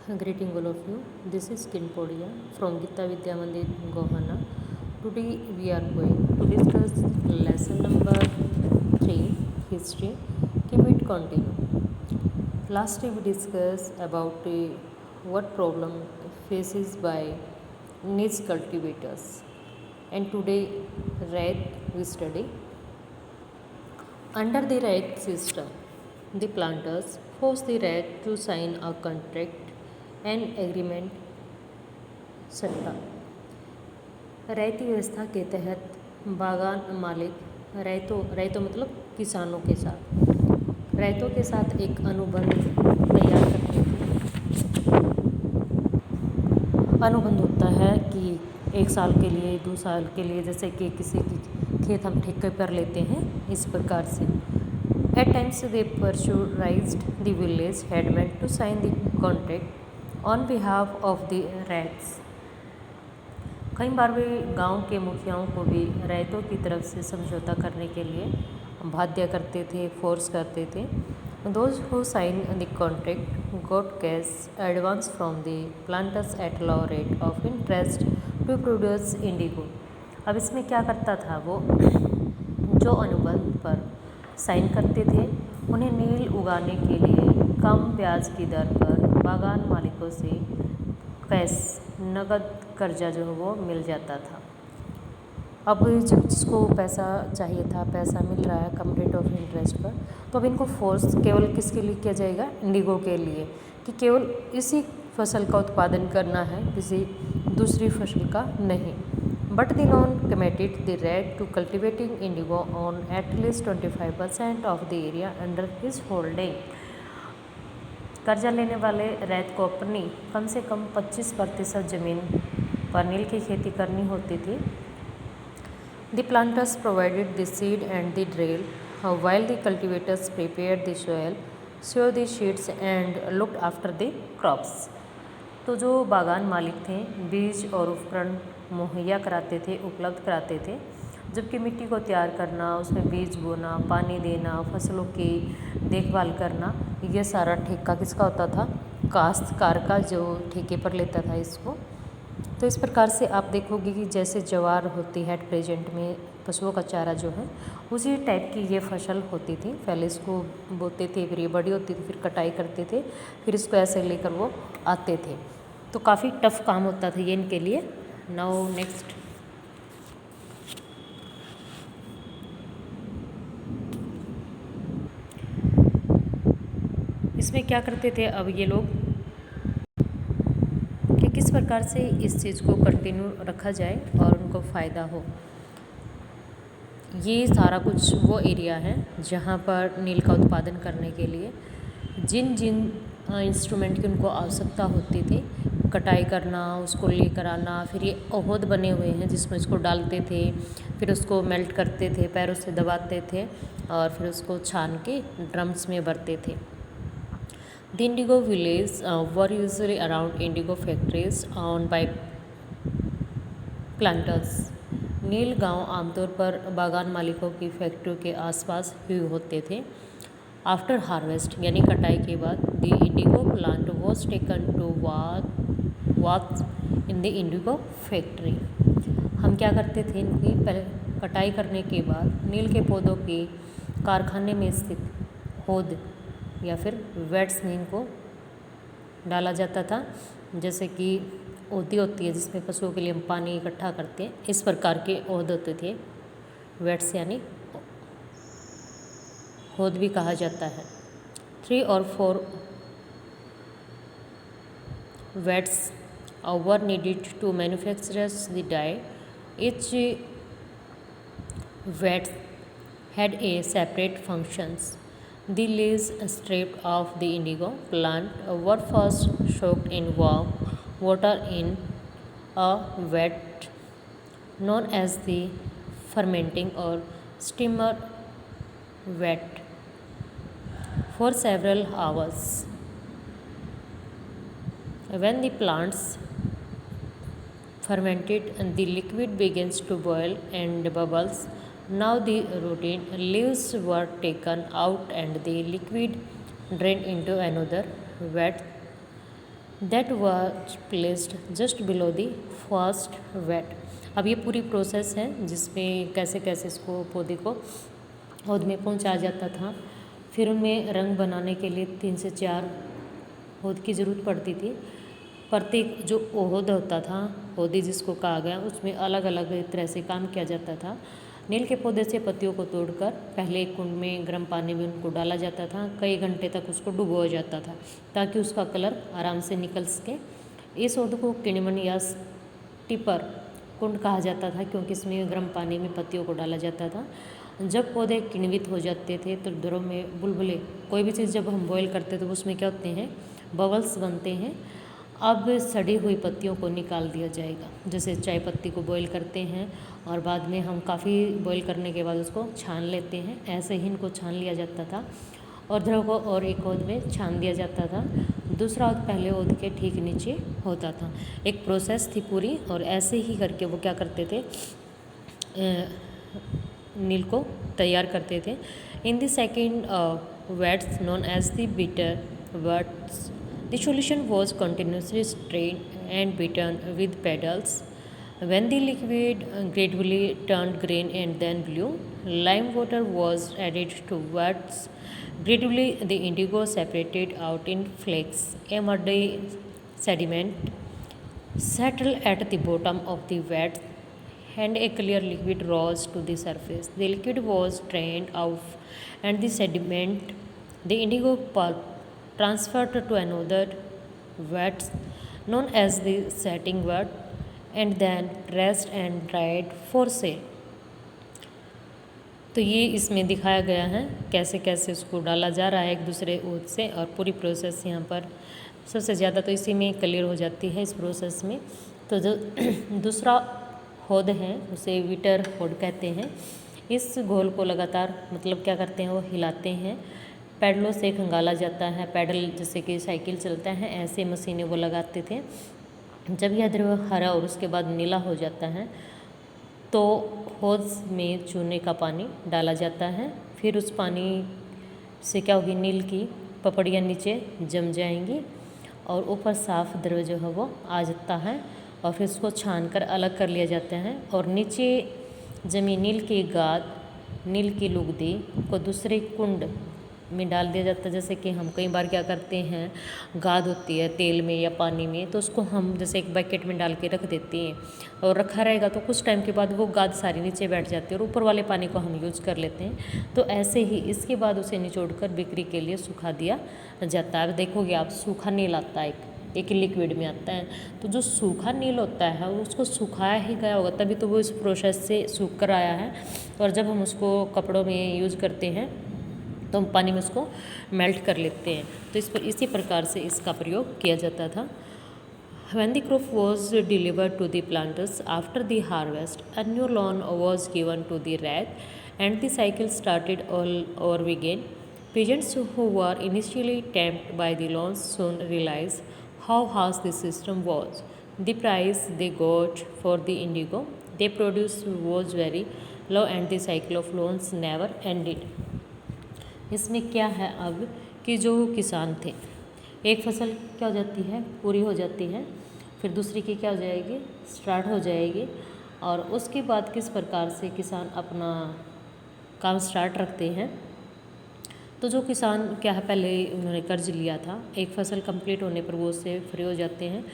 Greeting all of you. This is Kinpodia from Gita Vidya Mandir Gohana. Today we are going to discuss lesson number 3 History. Keep it continue. Last day we discussed about what problem faces by niche cultivators, and today we study under the RAG system. The planters force the RAG to sign a contract and agreement सट्टा। रैयती व्यवस्था के तहत बागान मालिक रैयतों मतलब किसानों के साथ रैयतों के साथ एक अनुबंध तैयार करते थे। अनुबंध होता है कि 1 साल के लिए 2 साल के लिए, जैसे कि किसी की खेत हम ठेके पर लेते हैं, इस प्रकार से। At times they pressurized the village headman to sign the contract on behalf of the rats। कई बार वे गांव के मुखियाओं को भी रैयतों की तरफ से समझौता करने के लिए बाध्य करते थे, फोर्स करते थे। Those who signed the contract got cash advance from the planters at low rate of interest to produce indigo। अब इसमें क्या करता था वो, जो अनुबंध पर साइन करते थे उन्हें नील उगाने के लिए कम ब्याज की दर पर बागान मालिकों से कैश नगद कर्जा जो है वो मिल जाता था। अब जब जिसको पैसा चाहिए था, पैसा मिल रहा है कम रेट ऑफ इंटरेस्ट पर, तो अब इनको फोर्स केवल किसके लिए किया जाएगा, इंडिगो के लिए, कि केवल इसी फसल का उत्पादन करना है, किसी दूसरी फसल का नहीं। But the loan committed the rate to cultivating indigo on at least 25% of the area under his holding. कर्जा लेने वाले रैयत को अपनी कम से कम 25% जमीन पर नील की खेती करनी होती थी। The planters provided the seed and the drill, while the cultivators prepared the soil, sowed the seeds and looked after the crops। तो जो बागान मालिक थे बीज और उपकरण मुहैया कराते थे, उपलब्ध कराते थे, जबकि मिट्टी को तैयार करना, उसमें बीज बोना, पानी देना, फसलों की देखभाल करना, ये सारा ठेका किसका होता था, काश्तकार का, जो ठेके पर लेता था इसको। तो इस प्रकार से आप देखोगे कि जैसे ज्वार होती है प्रेजेंट में, पशुओं का चारा जो है, उसी टाइप की ये फसल होती थी। पहले इसको बोते थे, फिर ये बड़ी होती थी, फिर कटाई करते थे, फिर इसको ऐसे लेकर वो आते थे। तो काफ़ी टफ काम होता था ये इनके लिए। नाउ नेक्स्ट, इसमें क्या करते थे अब ये लोग कि किस प्रकार से इस चीज़ को कंटिन्यू रखा जाए और उनको फ़ायदा हो। ये सारा कुछ वो एरिया है जहाँ पर नील का उत्पादन करने के लिए जिन जिन इंस्ट्रूमेंट की उनको आवश्यकता होती थी, कटाई करना, उसको लेकर आना, फिर ये ओहद बने हुए हैं जिसमें इसको डालते थे, फिर उसको मेल्ट करते थे, पैरों से दबाते थे और फिर उसको छान के ड्रम्स में भरते थे। The indigo villages were usually around indigo factories owned by planters। नील गांव आमतौर पर बागान मालिकों की फैक्ट्रियों के आसपास ही होते थे। आफ्टर हार्वेस्ट यानी कटाई के बाद the indigo plant was taken to vat in the Indigo factory. हम क्या करते थे, इनकी पहले कटाई करने के बाद नील के पौधों के कारखाने में स्थित होद या फिर वेट्स में इनको डाला जाता था। जैसे कि ओहदी होती है जिसमें पशुओं के लिए हम पानी इकट्ठा करते हैं, इस प्रकार के ओहद होते थे। वेट्स यानी होद भी कहा जाता है। 3 or 4 vats were needed to manufacture the dye. Each vat had a separate functions। The leaves stripped of the indigo plant were first soaked in warm water in a vat known as the fermenting or steamer vat for several hours। When the plants fermented, the liquid begins to boil and bubbles। Now the rotting leaves were taken out and the liquid drained into another vat that was placed just below the first vat. अब ये पूरी process है जिसमें कैसे कैसे इसको पौधे को पौध में पहुंचाया जाता था। फिर उनमें रंग बनाने के लिए 3 से 4 पौध की ज़रूरत पड़ती थी। प्रत्येक जो ओहद होता था, पौधे जिसको कहा गया, उसमें अलग अलग तरह से काम किया जाता था। नील के पौधे से पत्तियों को तोड़कर पहले एक कुंड में गर्म पानी में उनको डाला जाता था। कई घंटे तक उसको डुबोया जाता था ताकि उसका कलर आराम से निकल सके। इस पौधे को किण्वन या टिपर कुंड कहा जाता था क्योंकि इसमें गर्म पानी में पत्तियों को डाला जाता था। जब पौधे किण्वित हो जाते थे तो द्रव में बुलबुले, कोई भी चीज़ जब हम बॉयल करते तो उसमें क्या होते हैं, बबल्स बनते हैं। अब सड़ी हुई पत्तियों को निकाल दिया जाएगा। जैसे चाय पत्ती को बॉईल करते हैं और बाद में हम काफ़ी बॉईल करने के बाद उसको छान लेते हैं, ऐसे ही इनको छान लिया जाता था और द्रव को और एक ओद में छान दिया जाता था। दूसरा ओद पहले ओद के ठीक नीचे होता था। एक प्रोसेस थी पूरी और ऐसे ही करके वो क्या करते थे, नील को तैयार करते थे। In the second vats known as the beater vats, the solution was continuously strained and beaten with paddles. When the liquid gradually turned green and then blue, lime water was added to vats. Gradually, the indigo separated out in flakes. A muddy sediment settled at the bottom of the vat, and a clear liquid rose to the surface. The liquid was drained out, and the sediment, the indigo pulp, transferred to another vat known as the setting vat and then pressed and dried for sale. तो ये इसमें दिखाया गया है कैसे कैसे उसको डाला जा रहा है एक दूसरे ओद से, और पूरी प्रोसेस यहाँ पर सबसे ज़्यादा तो इसी में क्लियर हो जाती है इस प्रोसेस में। तो जो दूसरा होद है उसे विटर होड कहते हैं। इस घोल को लगातार मतलब क्या करते हैं, वो हिलाते हैं, पैडलों से खंगाला जाता है। पैडल जैसे कि साइकिल चलता है ऐसे मशीनें वो लगाते थे। जब यह द्रव हरा और उसके बाद नीला हो जाता है तो होज में चूने का पानी डाला जाता है। फिर उस पानी से क्या होगी, नील की पपड़ियाँ नीचे जम जाएंगी और ऊपर साफ द्रव जो है वो आ जाता है और फिर उसको छान कर अलग कर लिया जाता है। और नीचे जमी नील की गाद, नील की लुगदी को दूसरे कुंड में डाल दिया जाता है। जैसे कि हम कई बार क्या करते हैं, गाद होती है तेल में या पानी में, तो उसको हम जैसे एक बकेट में डाल के रख देते हैं और रखा रहेगा तो कुछ टाइम के बाद वो गाद सारी नीचे बैठ जाती है और ऊपर वाले पानी को हम यूज़ कर लेते हैं। तो ऐसे ही इसके बाद उसे निचोड़ कर बिक्री के लिए सुखा दिया जाता है। देखोगे आप, सूखा नील आता है, एक लिक्विड में आता है। तो जो सूखा नील होता है उसको सुखाया ही गया होगा तभी तो वो इस प्रोसेस से सूख कर आया है। और जब हम उसको कपड़ों में यूज़ करते हैं तो हम पानी में उसको मेल्ट कर लेते हैं। तो इसी प्रकार से इसका प्रयोग किया जाता था। When the crop was delivered to the planters after the harvest, a new lawn was given to the rack and the cycle started all over again. Peasants who were initially tempted by the loans soon realized how harsh the system was. The price they got for the indigo they produced was very low and the cycle of loans never ended. इसमें क्या है अब कि जो किसान थे, एक फसल क्या हो जाती है, पूरी हो जाती है, फिर दूसरी की क्या हो जाएगी, स्टार्ट हो जाएगी। और उसके बाद किस प्रकार से किसान अपना काम स्टार्ट रखते हैं। तो जो किसान क्या है, पहले उन्होंने कर्ज लिया था, एक फसल कंप्लीट होने पर वो उससे फ्री हो जाते हैं।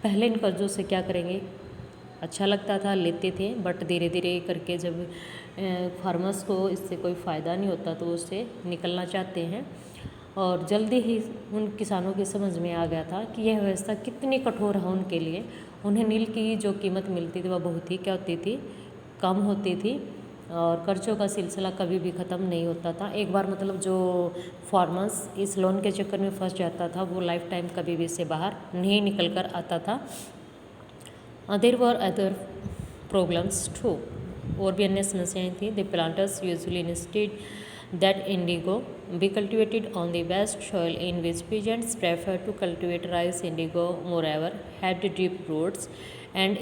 पहले इन कर्जों से क्या करेंगे, अच्छा लगता था लेते थे, बट धीरे धीरे करके जब फार्मर्स को इससे कोई फ़ायदा नहीं होता तो उससे निकलना चाहते हैं। और जल्दी ही उन किसानों की समझ में आ गया था कि यह व्यवस्था कितनी कठोर है उनके लिए। उन्हें नील की जो कीमत मिलती थी वह बहुत ही क्या होती थी, कम होती थी और कर्जों का सिलसिला कभी भी ख़त्म नहीं होता था। एक बार मतलब जो फार्मर्स इस लोन के चक्कर में फंस जाता था वो लाइफ टाइम कभी भी इससे बाहर नहीं निकल कर आता था। There were other problems too, और भी अन्य समस्याएं थी। The planters usually insisted that indigo be cultivated on the best soil in which peasants prefer to cultivate rice. Indigo moreover had deep roots and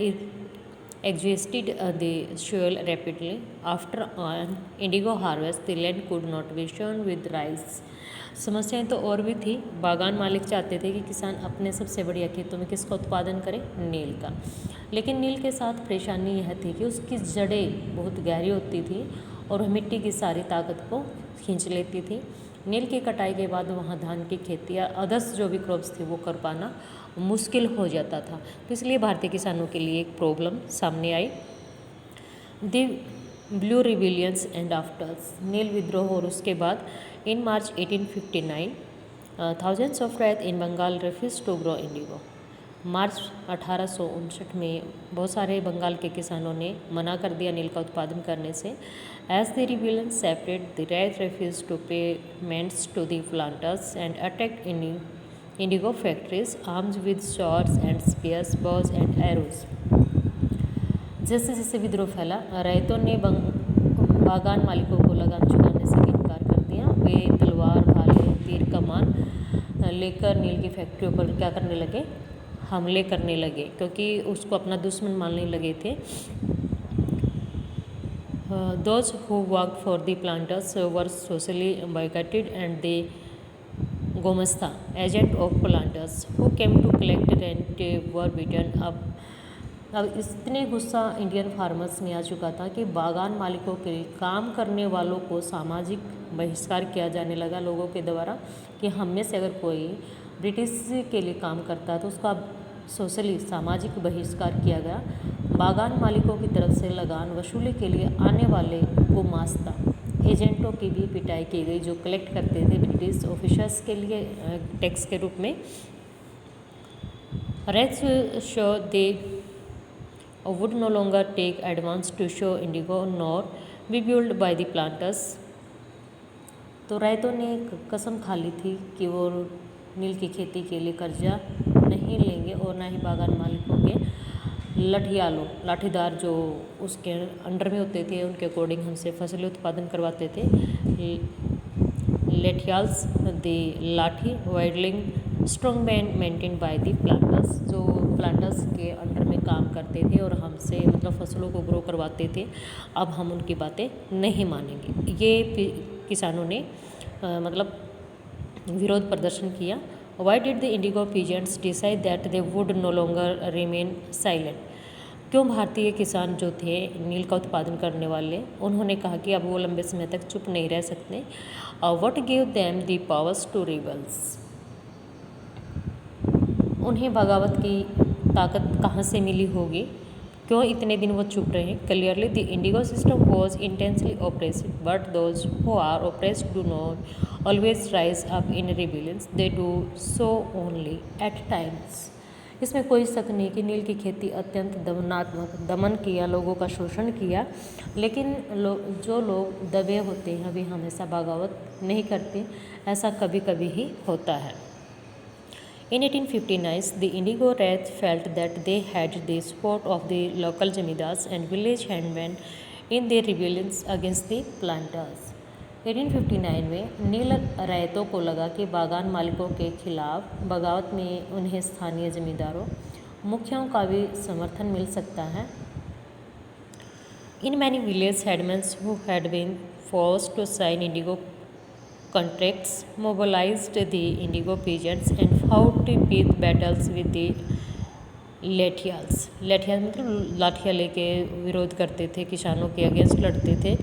exhausted the soil rapidly. After an indigo harvest, the land could not be sown with rice. समस्याएं तो और भी थी। बागान मालिक चाहते थे कि किसान अपने सबसे बढ़िया खेतों में किसका उत्पादन करे, नील का। लेकिन नील के साथ परेशानी यह थी कि उसकी जड़ें बहुत गहरी होती थी और वह मिट्टी की सारी ताकत को खींच लेती थी। नील की कटाई के बाद वहाँ धान की खेती या अदर्स जो भी क्रॉप्स थे वो कर पाना मुश्किल हो जाता था। तो इसलिए भारतीय किसानों के लिए एक प्रॉब्लम सामने आई। The blue rebellions and afters, नील विद्रोह और उसके बाद in March 1859 thousands of ryots in Bengal refused to grow indigo. मार्च 1859 में बहुत सारे बंगाल के किसानों ने मना कर दिया नील का उत्पादन करने से। As the rebellions separate the ryots refused to payments to the planters and attacked indigo factories armed with swords and spears, bows and arrows. जैसे जैसे विद्रोह फैला, रैयतों ने बागान मालिकों को लगान चुकाने से इनकार कर दिया। वे तलवार, भाले, तीर कमान लेकर नील की फैक्ट्रियों पर क्या करने लगे, हमले करने लगे, क्योंकि उसको अपना दुश्मन मानने लगे थे। Those who worked for the planters were socially boycotted and the Gomastha, agent of planters, who came to collect rent, were beaten up. अब इतने गुस्सा इंडियन फार्मर्स में आ चुका था कि बागान मालिकों के काम करने वालों को सामाजिक बहिष्कार किया जाने लगा लोगों के द्वारा, कि हम में से अगर कोई ब्रिटिश के लिए काम करता है तो उसका सोशली सामाजिक बहिष्कार किया गया। बागान मालिकों की तरफ से लगान वसूली के लिए आने वाले गुमास्ता एजेंटों की भी पिटाई की गई, जो कलेक्ट करते थे ब्रिटिश ऑफिसर्स के लिए टैक्स के रूप में। Rates show they would no longer take advance to show indigo nor be built by the planters। तो रैयतों ने कसम खा ली थी कि वो नील की खेती के लिए कर्जा नहीं लेंगे और ना ही बागान मालिकों के लाठीदार जो उसके अंडर में होते थे उनके अकॉर्डिंग हमसे फसली उत्पादन करवाते थे। लेठियाल्स the lathi wielding strong man maintained by the planters, जो प्लांटर्स के अंडर में काम करते थे और हमसे मतलब फसलों को ग्रो करवाते थे, अब हम उनकी बातें नहीं मानेंगे। ये किसानों ने मतलब विरोध प्रदर्शन किया। Why did the Indigo peasants decide that they would know longer remain silent. क्यों भारतीय किसान जो थे नील का उत्पादन करने वाले, उन्होंने कहा कि अब वो लंबे समय तक चुप नहीं रह सकते। What give them the powers to rebels, उन्हें बगावत की ताकत कहाँ से मिली होगी, क्यों इतने दिन वो चुप रहे। Clearly the indigo system was intensely oppressive, but those who are oppressed do not always rise up in rebellions, they do so only at times. इसमें कोई शक नहीं कि नील की खेती अत्यंत दमन किया, लोगों का शोषण किया, लेकिन जो लोग दबे होते हैं वे हमेशा बगावत नहीं करते, ऐसा कभी कभी ही होता है। In 1859, the Indigo Rats felt that they had the support of the local zamindars and village headmen in their rebellions against the planters। 1859 में नील रैयतों को लगा कि बागान मालिकों के खिलाफ बगावत में उन्हें स्थानीय जमींदारों मुखियाओं का भी समर्थन मिल सकता है। In many village headmen who had been forced to sign indigo contracts mobilized the indigo peasants and fought with battles with the लेठियाल्स। लेठियाल मतलब लाठियाँ लेके विरोध करते थे, किसानों के अगेंस्ट लड़ते थे।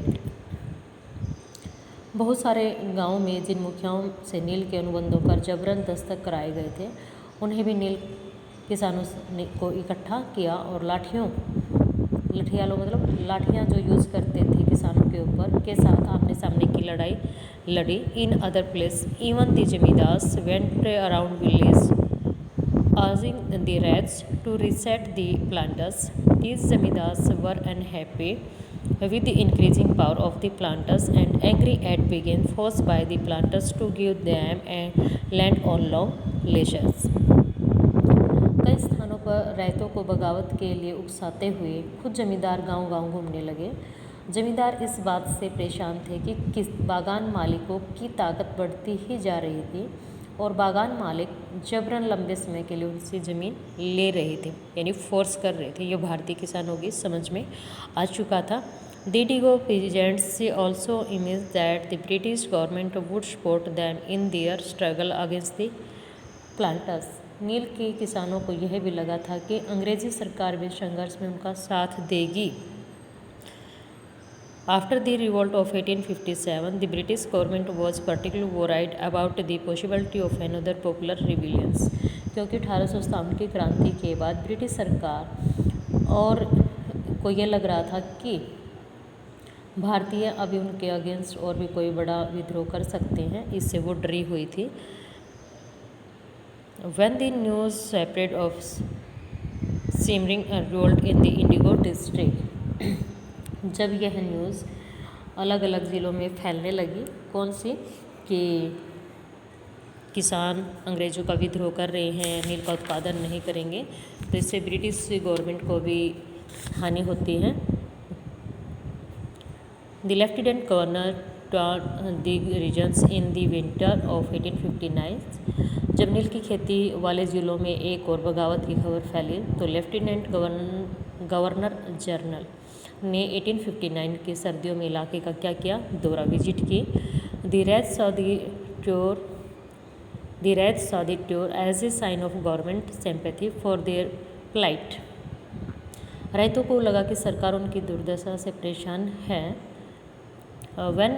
बहुत सारे गांवों में जिन मुखियाओं से नील के अनुबंधों पर जबरन दस्तखत कराए गए थे, उन्हें भी नील किसानों को इकट्ठा किया और लठियालों मतलब लाठियाँ जो यूज़ करते थे किसानों के ऊपर के साथ आमने सामने की लड़ाई लड़ी। In other place even the zamindars went around village urging the rats to reset the planters। These zamindars were unhappy with the increasing power of the planters and angry at being forced by the planters to give them a land on long leases। कई स्थानों पर रैयतों को बगावत के लिए उकसाते हुए खुद जमींदार गांव-गांव घूमने लगे। जमींदार इस बात से परेशान थे कि किस बागान मालिकों की ताकत बढ़ती ही जा रही थी और बागान मालिक जबरन लंबे समय के लिए उनसे ज़मीन ले रहे थे, यानी फोर्स कर रहे थे। ये भारतीय किसानों की समझ में आ चुका था। The Indigo peasants also imaged that the British government would support them in their struggle against the planters. नील के किसानों को यह भी लगा था कि अंग्रेजी सरकार भी संघर्ष में उनका साथ देगी। After the revolt of 1857, the British government was particularly worried about the possibility of another popular rebellions. क्योंकि 1857 की क्रांति के बाद ब्रिटिश सरकार और को यह लग रहा था कि भारतीय अभी उनके अगेंस्ट और भी कोई बड़ा विद्रोह कर सकते हैं, इससे वो डरी हुई थी। When the news spread of simmering revolt in the Indigo district, जब यह न्यूज़ अलग अलग ज़िलों में फैलने लगी, कौन सी, कि किसान अंग्रेज़ों का विद्रोह कर रहे हैं, नील का उत्पादन नहीं करेंगे, तो इससे ब्रिटिश गवर्नमेंट को भी हानि होती है। The Lieutenant Governor toured the regions in the winter of 1859। जब नील की खेती वाले ज़िलों में एक और बगावत की खबर फैली तो लेफ्टिनेंट गवर्नर जनरल ने 1859 के सर्दियों में इलाके का क्या किया, दौरा विजिट की। The Reds saw the tour as a sign of government sympathy for their plight। रैतों को लगा कि सरकार उनकी दुर्दशा से परेशान है। When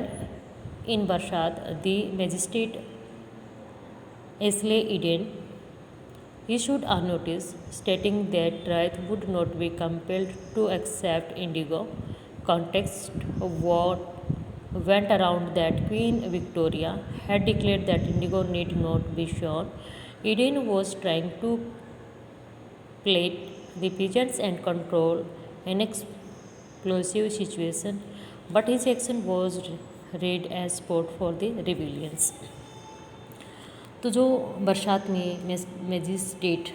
in बरसात, the magistrate Ashley Eden issued a notice stating that Wright would not be compelled to accept indigo। Context what went around that Queen Victoria had declared that indigo need not be shown। Eden was trying to plate the peasants and control an explosive situation, but his action was read as support for the rebellions। तो जो बरसात में magistrate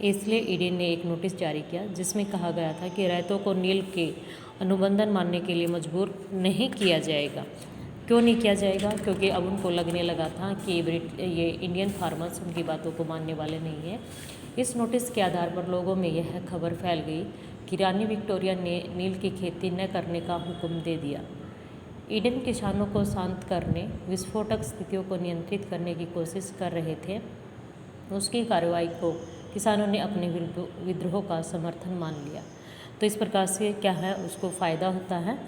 Astley Eden ने एक notice जारी किया जिसमें कहा गया था कि रैतों को नील के अनुबंधन मानने के लिए मजबूर नहीं किया जाएगा। क्यों नहीं किया जाएगा? क्योंकि अब उनको लगने लगा था कि ये इंडियन फार्मर्स उनकी बातों को मानने वाले नहीं हैं। इस नोटिस के आधार पर लोगों में यह खबर फैल गई कि रानी विक्टोरिया ने नील की खेती न करने का हुक्म दे दिया। ईडन किसानों को शांत करने, विस्फोटक स्थितियों को नियंत्रित करने की कोशिश कर रहे थे। उसकी कार्रवाई को किसानों ने अपने विद्रोह का समर्थन मान लिया। तो इस प्रकार से क्या है, उसको फ़ायदा होता है।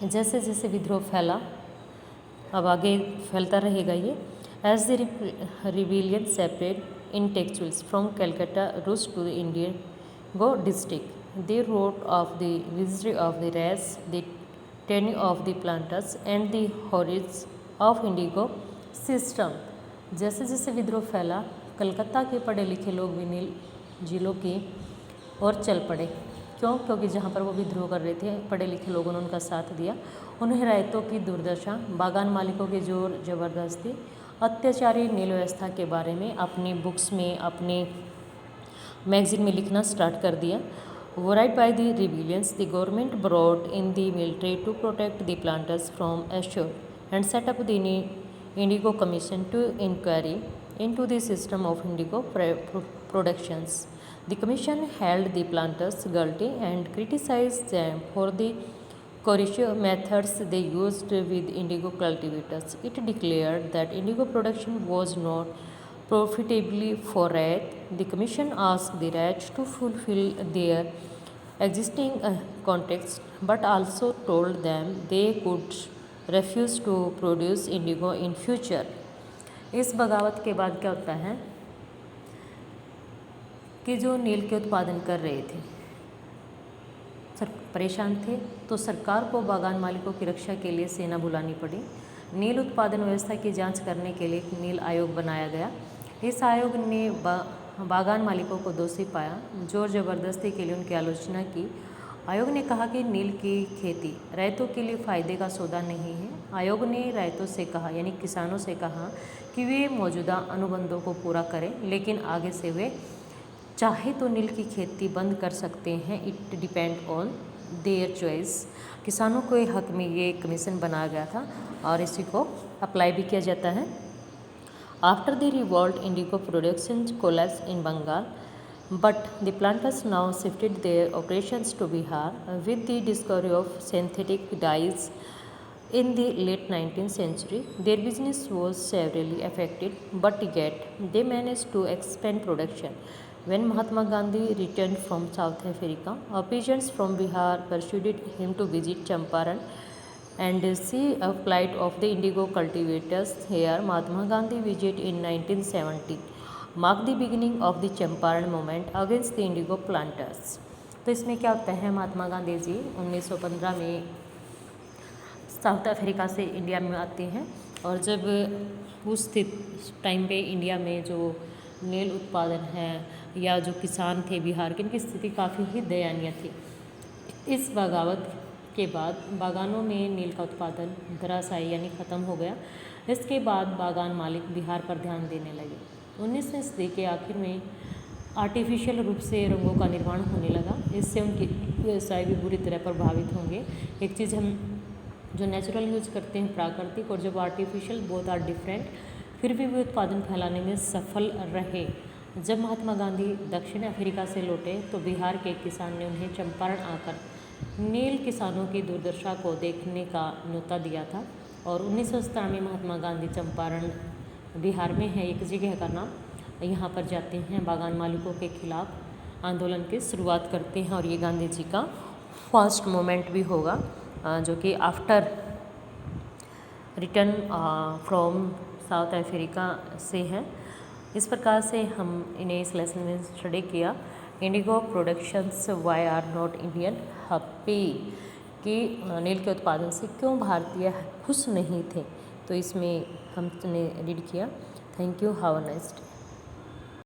जैसे जैसे विद्रोह फैला, अब आगे फैलता रहेगा ये। As the rebellion separate intellectuals from Calcutta rushed to the indigo district, they wrote of the misery of the ryots, the tyranny of the planters and the horrors of indigo system. जैसे जैसे विद्रोह फैला, कलकत्ता के पढ़े लिखे लोग भी नील जिलों की ओर चल पड़े। क्यों? क्योंकि जहाँ पर वो विद्रोह कर रहे थे, पढ़े लिखे लोगों ने उनका साथ दिया। उन्हें रैयतों की दुर्दशा, बागान मालिकों की जोर जबरदस्ती, अत्याचारी नील व्यवस्था के बारे में अपनी बुक्स में, अपने मैगजीन में लिखना स्टार्ट कर दिया। Worried by the rebellions, the government brought in the military to protect the planters from assault and set up the Indigo Commission to inquiry into the system of indigo productions। The commission held the planters guilty and criticized them for the coercive methods they used with indigo cultivators। It declared that indigo production was not profitable for Rayth। The commission asked the Rayth to fulfill their existing contracts, but also told them they could refuse to produce indigo in future। इस बगावत के बाद क्या होता है कि जो नील के उत्पादन कर रहे थे परेशान थे, तो सरकार को बागान मालिकों की रक्षा के लिए सेना बुलानी पड़ी। नील उत्पादन व्यवस्था की जांच करने के लिए एक नील आयोग बनाया गया। इस आयोग ने बागान मालिकों को दोषी पाया, जोर जबरदस्ती के लिए उनकी आलोचना की। आयोग ने कहा कि नील की खेती रैयतों के लिए फ़ायदे का सौदा नहीं है। आयोग ने रैयतों से कहा, यानी किसानों से कहा कि वे मौजूदा अनुबंधों को पूरा करें, लेकिन आगे से वे चाहे तो नील की खेती बंद कर सकते हैं। It depend on their choice. किसानों के हक में ये कमीशन बनाया गया था और इसी को अप्लाई भी किया जाता है। After the revolt, indigo production collapsed in Bengal, but the planters now shifted their operations to Bihar with the discovery of synthetic dyes in the late 19th century. Their business was severely affected, but yet they managed to expand production. When Mahatma Gandhi returned from South Africa, peasants from Bihar persuaded him to visit Champaran and see a plight of the indigo cultivators here. Mahatma Gandhi visit in 1970 marked the beginning of the Champaran movement against the indigo planters. तो इसमें क्या होता है, महात्मा गांधी जी 1915 में south Africa से India में आते हैं और जब उस टाइम पे इंडिया में जो नील उत्पादन है या जो किसान थे बिहार के, इनकी स्थिति काफ़ी ही दयनीय थी। इस बगावत के बाद बागानों में नील का उत्पादन धराशायी यानी ख़त्म हो गया। इसके बाद बागान मालिक बिहार पर ध्यान देने लगे। 19वीं सदी के आखिर में आर्टिफिशियल रूप से रंगों का निर्माण होने लगा। इससे उनके व्यवसाय भी बुरी तरह प्रभावित होंगे। एक चीज़ हम जो नेचुरल यूज करते हैं प्राकृतिक, और जब आर्टिफिशियल, बोथ आर डिफरेंट, फिर भी वे उत्पादन फैलाने में सफल रहे। जब महात्मा गांधी दक्षिण अफ्रीका से लौटे तो बिहार के किसान ने उन्हें चंपारण आकर नील किसानों की दुर्दशा को देखने का न्योता दिया था और 1917 में महात्मा गांधी चंपारण बिहार में है एक जगह का नाम, यहाँ पर जाते हैं, बागान मालिकों के खिलाफ आंदोलन की शुरुआत करते हैं और ये गांधी जी का फर्स्ट मोमेंट भी होगा जो कि after return from south Africa से है। इस प्रकार से हम इन्हें इस लेसन में स्टडी किया indigo productions why are not Indian happy, कि नील के उत्पादन से क्यों भारतीय खुश नहीं थे। तो इसमें हमने रीड किया। Thank you, have a nice day.